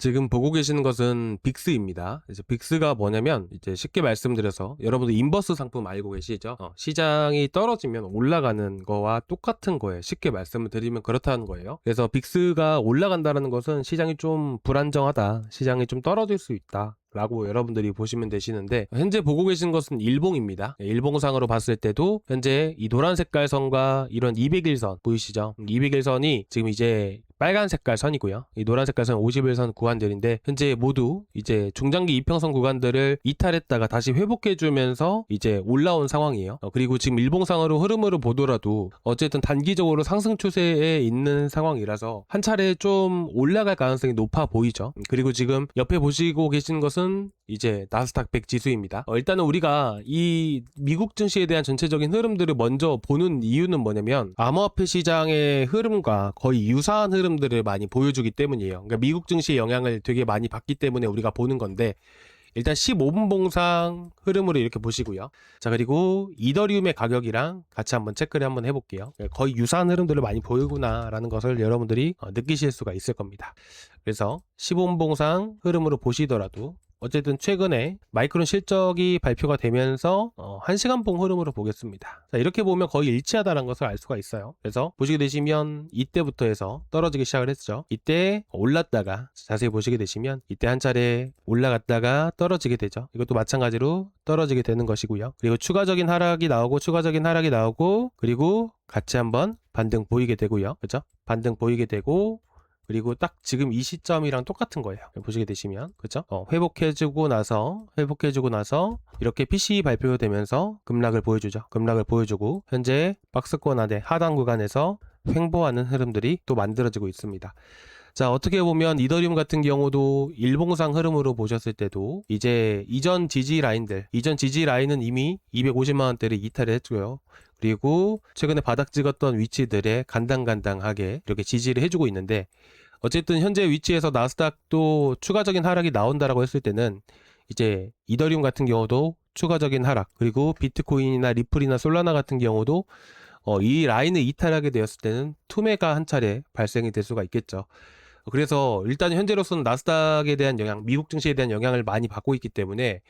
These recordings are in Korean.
지금 보고 계시는 것은 빅스입니다. 이제 빅스가 뭐냐면 이제 쉽게 말씀드려서 여러분들 인버스 상품 알고 계시죠? 시장이 떨어지면 올라가는 거와 똑같은 거예요. 쉽게 말씀을 드리면 그렇다는 거예요. 그래서 빅스가 올라간다는 것은 시장이 좀 불안정하다. 시장이 좀 떨어질 수 있다. 라고 여러분들이 보시면 되시는데, 현재 보고 계신 것은 일봉입니다. 일봉상으로 봤을 때도 현재 이 노란 색깔 선과 이런 200일선 보이시죠? 200일선이 지금 이제 빨간 색깔 선이고요. 이 노란 색깔 선 50일선 구간들인데 현재 모두 이제 중장기 이평선 구간들을 이탈했다가 다시 회복해주면서 이제 올라온 상황이에요. 그리고 지금 일봉상으로 흐름으로 보더라도 어쨌든 단기적으로 상승 추세에 있는 상황이라서 한 차례 좀 올라갈 가능성이 높아 보이죠. 그리고 지금 옆에 보시고 계신 것은 이제 나스닥 100 지수입니다. 일단은 우리가 이 미국 증시에 대한 전체적인 흐름들을 먼저 보는 이유는 뭐냐면 암호화폐 시장의 흐름과 거의 유사한 흐름들을 많이 보여주기 때문이에요. 그러니까 미국 증시의 영향을 되게 많이 받기 때문에 우리가 보는 건데, 일단 15분 봉상 흐름으로 이렇게 보시고요. 자, 그리고 이더리움의 가격이랑 같이 한번 체크를 한번 해볼게요. 거의 유사한 흐름들을 많이 보이구나 라는 것을 여러분들이 느끼실 수가 있을 겁니다. 그래서 15분 봉상 흐름으로 보시더라도 어쨌든 최근에 마이크론 실적이 발표가 되면서 1시간 봉 흐름으로 보겠습니다. 자, 이렇게 보면 거의 일치하다는 것을 알 수가 있어요. 그래서 보시게 되시면 이때부터 해서 떨어지기 시작을 했죠. 이때 올랐다가 자세히 보시게 되시면 이때 한 차례 올라갔다가 떨어지게 되죠. 이것도 마찬가지로 떨어지게 되는 것이고요. 그리고 추가적인 하락이 나오고 그리고 같이 한번 반등 보이게 되고요. 그죠? 반등 보이게 되고, 그리고 딱 지금 이 시점이랑 똑같은 거예요. 보시게 되시면, 그죠? 회복해주고 나서 이렇게 PC 발표되면서 급락을 보여주죠. 급락을 보여주고 현재 박스권 안에 하단 구간에서 횡보하는 흐름들이 또 만들어지고 있습니다. 자, 어떻게 보면 이더리움 같은 경우도 일봉상 흐름으로 보셨을 때도 이제 이전 지지 라인은 이미 250만원대를 이탈을 했고요. 그리고 최근에 바닥 찍었던 위치들에 간당간당하게 이렇게 지지를 해주고 있는데, 어쨌든 현재 위치에서 나스닥도 추가적인 하락이 나온다라고 했을 때는 이제 이더리움 같은 경우도 추가적인 하락, 그리고 비트코인이나 리플이나 솔라나 같은 경우도 이 라인을 이탈하게 되었을 때는 투매가 한 차례 발생이 될 수가 있겠죠. 그래서 일단 현재로서는 나스닥에 대한 영향, 미국 증시에 대한 영향을 많이 받고 있기 때문에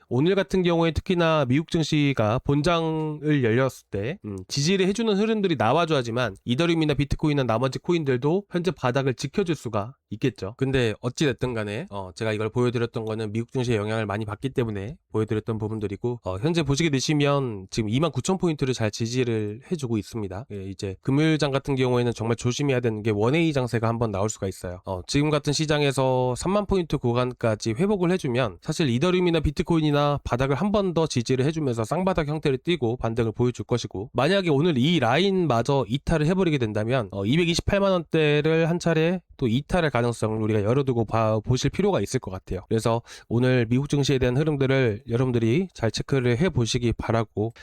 오늘 같은 경우에 특히나 미국 증시가 본장을 열렸을 때 지지를 해주는 흐름들이 나와줘야지만 이더리움이나 비트코인이나 나머지 코인들도 현재 바닥을 지켜줄 수가 있겠죠. 근데 어찌됐든 간에 제가 이걸 보여드렸던 거는 미국 증시의 영향을 많이 받기 때문에 보여드렸던 부분들이고, 현재 보시게 되시면 지금 29,000포인트를 잘 지지를 해주고 있습니다. 이제 금요일장 같은 경우에는 정말 조심해야 되는 게 원웨이 장세가 한번 나올 수가 있어요. 지금 같은 시장에서 30,000포인트 구간까지 회복을 해주면 사실 이더리움이나 비트코인이나 바닥을 한 번 더 지지를 해주면서 쌍바닥 형태를 띠고 반등을 보여줄 것이고, 만약에 오늘 이 라인마저 이탈을 해버리게 된다면 228만원대를 한 차례 또 이탈할 가능성을 우리가 열어두고 보실 필요가 있을 것 같아요. 그래서 오늘 미국 증시에 대한 흐름들을 여러분들이 잘 체크를 해보시기 바라고,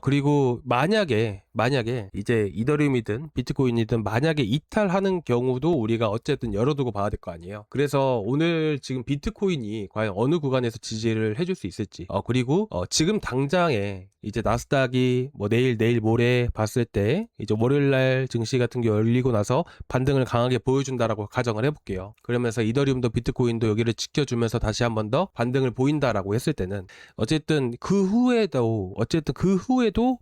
그리고 만약에 이제 이더리움이든 비트코인이든 만약에 이탈하는 경우도 우리가 어쨌든 열어두고 봐야 될 거 아니에요. 그래서 오늘 지금 비트코인이 과연 어느 구간에서 지지를 해줄 수 있을지, 그리고 지금 당장에 이제 나스닥이 뭐 내일 모레 봤을 때 이제 월요일날 증시 같은 게 열리고 나서 반등을 강하게 보여준다라고 가정을 해볼게요. 그러면서 이더리움도 비트코인도 여기를 지켜주면서 다시 한 번 더 반등을 보인다라고 했을 때는 어쨌든 그 후에도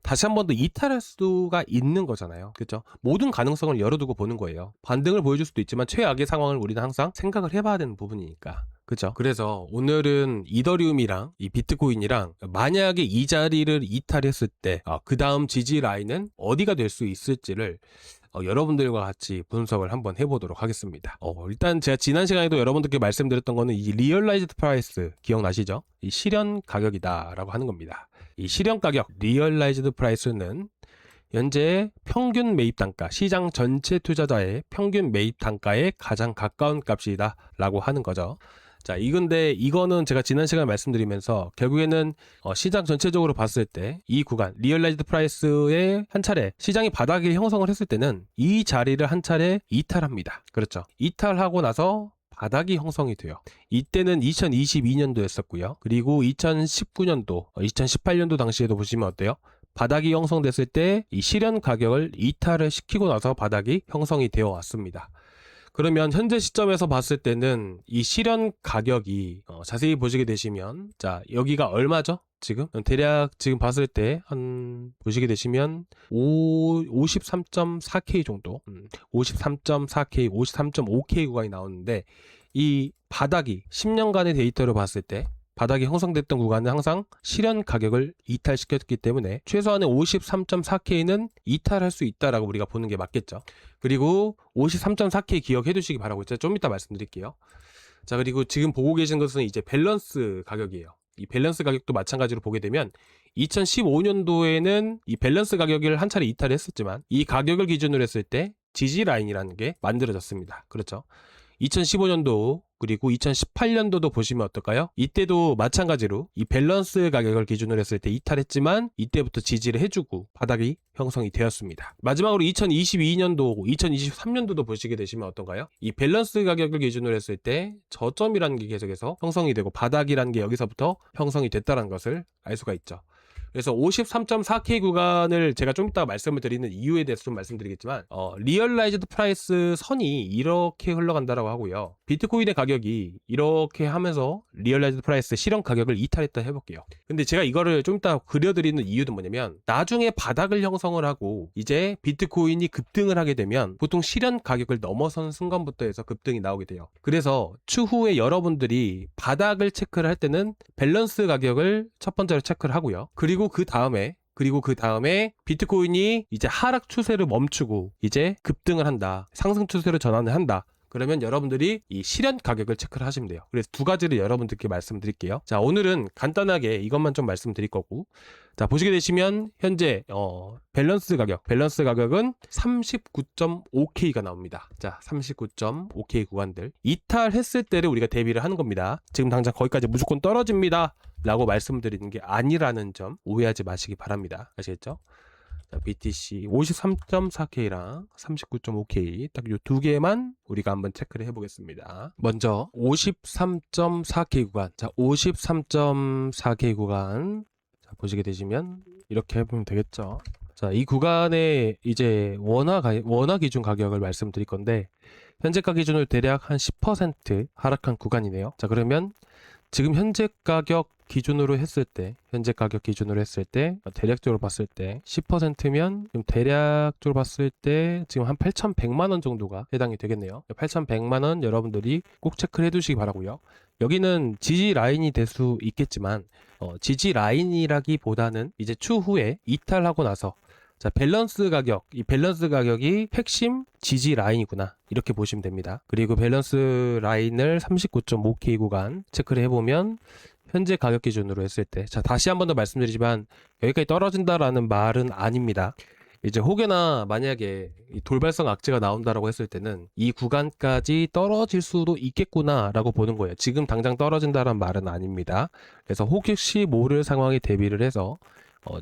다시 한 번 더 이탈할 수가 있는 거잖아요. 그렇죠? 모든 가능성을 열어두고 보는 거예요. 반등을 보여줄 수도 있지만 최악의 상황을 우리는 항상 생각을 해봐야 되는 부분이니까. 그죠? 그래서 오늘은 이더리움이랑 이 비트코인이랑 만약에 이 자리를 이탈했을 때 그 다음 지지 라인은 어디가 될 수 있을지를 여러분들과 같이 분석을 한번 해보도록 하겠습니다. 일단 제가 지난 시간에도 여러분들께 말씀드렸던 거는 이 리얼라이즈드 프라이스 기억나시죠? 이 실현 가격이다 라고 하는 겁니다. 이 실현 가격, 리얼라이즈드 프라이스는 현재 평균 매입 단가, 시장 전체 투자자의 평균 매입 단가에 가장 가까운 값이다 라고 하는 거죠. 자, 이거는 제가 지난 시간에 말씀드리면서 결국에는 시장 전체적으로 봤을 때 이 구간, 리얼라이즈드 프라이스의 한 차례 시장이 바닥을 형성을 했을 때는 이 자리를 한 차례 이탈합니다. 그렇죠. 이탈하고 나서 바닥이 형성이 돼요. 이때는 2022년도였었고요. 그리고 2019년도, 2018년도 당시에도 보시면 어때요? 바닥이 형성됐을 때 이 실현 가격을 이탈을 시키고 나서 바닥이 형성이 되어 왔습니다. 그러면 현재 시점에서 봤을 때는 이 실현 가격이 자세히 보시게 되시면, 자, 여기가 얼마죠? 지금 대략 지금 봤을 때 한 보시게 되시면 53.4K 정도, 53.4K, 53.5K 구간이 나오는데, 이 바닥이 10년간의 데이터를 봤을 때 바닥이 형성됐던 구간은 항상 실현 가격을 이탈시켰기 때문에 최소한의 53.4K는 이탈할 수 있다라고 우리가 보는 게 맞겠죠. 그리고 53.4K 기억해 두시기 바라고 제가 좀 이따 말씀드릴게요. 자, 그리고 지금 보고 계신 것은 이제 밸런스 가격이에요. 이 밸런스 가격도 마찬가지로 보게 되면 2015년도에는 이 밸런스 가격을 한 차례 이탈을 했었지만 이 가격을 기준으로 했을 때 지지 라인이라는 게 만들어졌습니다. 그렇죠. 2015년도 그리고 2018년도도 보시면 어떨까요? 이때도 마찬가지로 이 밸런스 가격을 기준으로 했을 때 이탈했지만 이때부터 지지를 해주고 바닥이 형성이 되었습니다. 마지막으로 2022년도, 2023년도도 보시게 되시면 어떤가요? 이 밸런스 가격을 기준으로 했을 때 저점이라는 게 계속해서 형성이 되고 바닥이라는 게 여기서부터 형성이 됐다는 것을 알 수가 있죠. 그래서 53.4K 구간을 제가 좀 이따 말씀을 드리는 이유에 대해서 좀 말씀드리겠지만, 리얼라이즈드 프라이스 선이 이렇게 흘러간다라고 하고요. 비트코인의 가격이 이렇게 하면서 리얼라이즈드 프라이스 실현 가격을 이탈했다 해볼게요. 근데 제가 이거를 좀 이따 그려드리는 이유는 뭐냐면, 나중에 바닥을 형성을 하고 이제 비트코인이 급등을 하게 되면 보통 실현 가격을 넘어선 순간부터 해서 급등이 나오게 돼요. 그래서 추후에 여러분들이 바닥을 체크를 할 때는 밸런스 가격을 첫 번째로 체크를 하고요. 그리고 그 다음에 비트코인이 이제 하락 추세를 멈추고 이제 급등을 한다, 상승 추세로 전환을 한다, 그러면 여러분들이 이 실현 가격을 체크를 하시면 돼요. 그래서 두 가지를 여러분들께 말씀드릴게요. 자, 오늘은 간단하게 이것만 좀 말씀드릴 거고, 자, 보시게 되시면 현재 밸런스 가격은 39.5K가 나옵니다. 자, 39.5K 구간들 이탈했을 때를 우리가 대비를 하는 겁니다. 지금 당장 거기까지 무조건 떨어집니다 라고 말씀드리는 게 아니라는 점 오해하지 마시기 바랍니다. 아시겠죠? 자, BTC 53.4K랑 39.5K 딱 요 두 개만 우리가 한번 체크를 해보겠습니다. 먼저 53.4K 구간, 자, 53.4K 구간, 자, 보시게 되시면 이렇게 해보면 되겠죠. 자, 이 구간에 이제 원화 기준 가격을 말씀드릴 건데, 현재가 기준으로 대략 한 10% 하락한 구간이네요. 자, 그러면 지금 현재 가격 기준으로 했을 때 대략적으로 봤을 때 10%면 대략적으로 봤을 때 지금 한 8,100만 원 정도가 해당이 되겠네요. 8,100만 원 여러분들이 꼭 체크를 해두시기 바라고요. 여기는 지지 라인이 될 수 있겠지만 지지 라인이라기보다는 이제 추후에 이탈하고 나서, 자, 밸런스 가격, 이 밸런스 가격이 핵심 지지 라인이구나, 이렇게 보시면 됩니다. 그리고 밸런스 라인을 39.5K 구간 체크를 해보면 현재 가격 기준으로 했을 때, 자, 다시 한 번 더 말씀드리지만 여기까지 떨어진다라는 말은 아닙니다. 이제 혹여나 만약에 이 돌발성 악재가 나온다라고 했을 때는 이 구간까지 떨어질 수도 있겠구나라고 보는 거예요. 지금 당장 떨어진다라는 말은 아닙니다. 그래서 혹시 모를 상황에 대비를 해서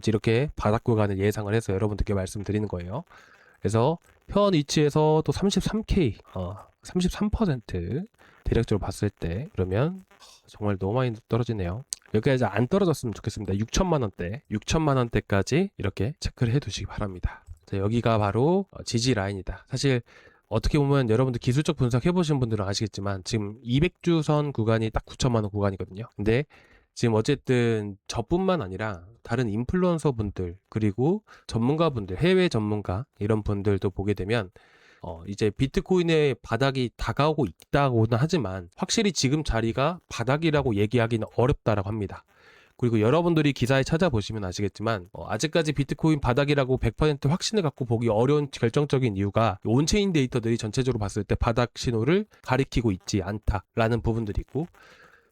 이렇게 바닥 구간을 예상을 해서 여러분들께 말씀드리는 거예요. 그래서 현 위치에서 또 33K, 33% 대략적으로 봤을 때, 그러면 정말 너무 많이 떨어지네요. 여기까지 안 떨어졌으면 좋겠습니다. 6천만 원대까지 이렇게 체크를 해두시기 바랍니다. 자, 여기가 바로 지지 라인이다. 사실 어떻게 보면 여러분들 기술적 분석 해보신 분들은 아시겠지만 지금 200주선 구간이 딱 9천만 원 구간이거든요. 근데 지금 어쨌든 저뿐만 아니라 다른 인플루언서 분들, 그리고 전문가분들, 해외 전문가 이런 분들도 보게 되면 이제 비트코인의 바닥이 다가오고 있다고는 하지만 확실히 지금 자리가 바닥이라고 얘기하기는 어렵다라고 합니다. 그리고 여러분들이 기사에 찾아보시면 아시겠지만 아직까지 비트코인 바닥이라고 100% 확신을 갖고 보기 어려운 결정적인 이유가 온체인 데이터들이 전체적으로 봤을 때 바닥 신호를 가리키고 있지 않다라는 부분들이 있고,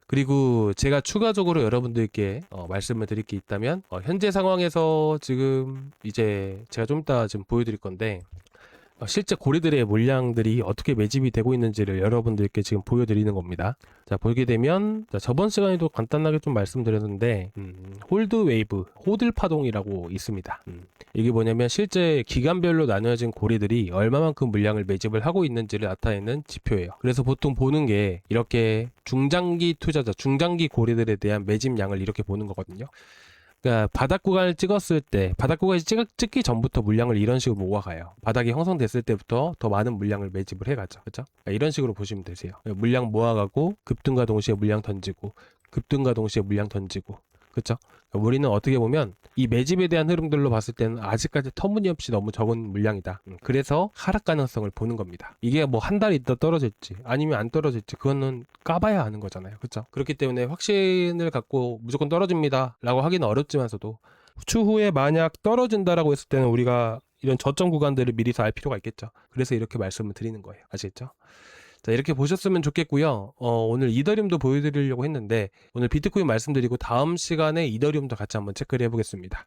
그리고 제가 추가적으로 여러분들께 말씀을 드릴 게 있다면, 현재 상황에서 지금 이제 제가 좀 이따 지금 보여드릴 건데, 실제 고래들의 물량들이 어떻게 매집이 되고 있는지를 여러분들께 지금 보여드리는 겁니다. 자, 보게 되면, 자, 저번 시간에도 간단하게 좀 말씀드렸는데, 홀드 웨이브, 호들 파동이라고 있습니다. 이게 뭐냐면 실제 기간별로 나뉘어진 고래들이 얼마만큼 물량을 매집을 하고 있는지를 나타내는 지표예요. 그래서 보통 보는 게 이렇게 중장기 투자자, 중장기 고래들에 대한 매집량을 이렇게 보는 거거든요. 그러니까 바닥 구간을 찍었을 때 바닥 구간이 찍기 전부터 물량을 이런 식으로 모아가요. 바닥이 형성됐을 때부터 더 많은 물량을 매집을 해가죠. 그렇죠? 그러니까 이런 식으로 보시면 되세요. 물량 모아가고 급등과 동시에 물량 던지고 급등과 동시에 물량 던지고 그렇죠? 우리는 어떻게 보면 이 매집에 대한 흐름들로 봤을 때는 아직까지 터무니없이 너무 적은 물량이다. 그래서 하락 가능성을 보는 겁니다. 이게 뭐 한 달 있다 떨어질지 아니면 안 떨어질지 그거는 까봐야 아는 거잖아요. 그렇죠? 그렇기 때문에 확신을 갖고 무조건 떨어집니다 라고 하기는 어렵지만서도 추후에 만약 떨어진다라고 했을 때는 우리가 이런 저점 구간들을 미리서 알 필요가 있겠죠. 그래서 이렇게 말씀을 드리는 거예요. 아시겠죠? 자, 이렇게 보셨으면 좋겠고요. 오늘 이더리움도 보여드리려고 했는데 오늘 비트코인 말씀드리고 다음 시간에 이더리움도 같이 한번 체크를 해보겠습니다.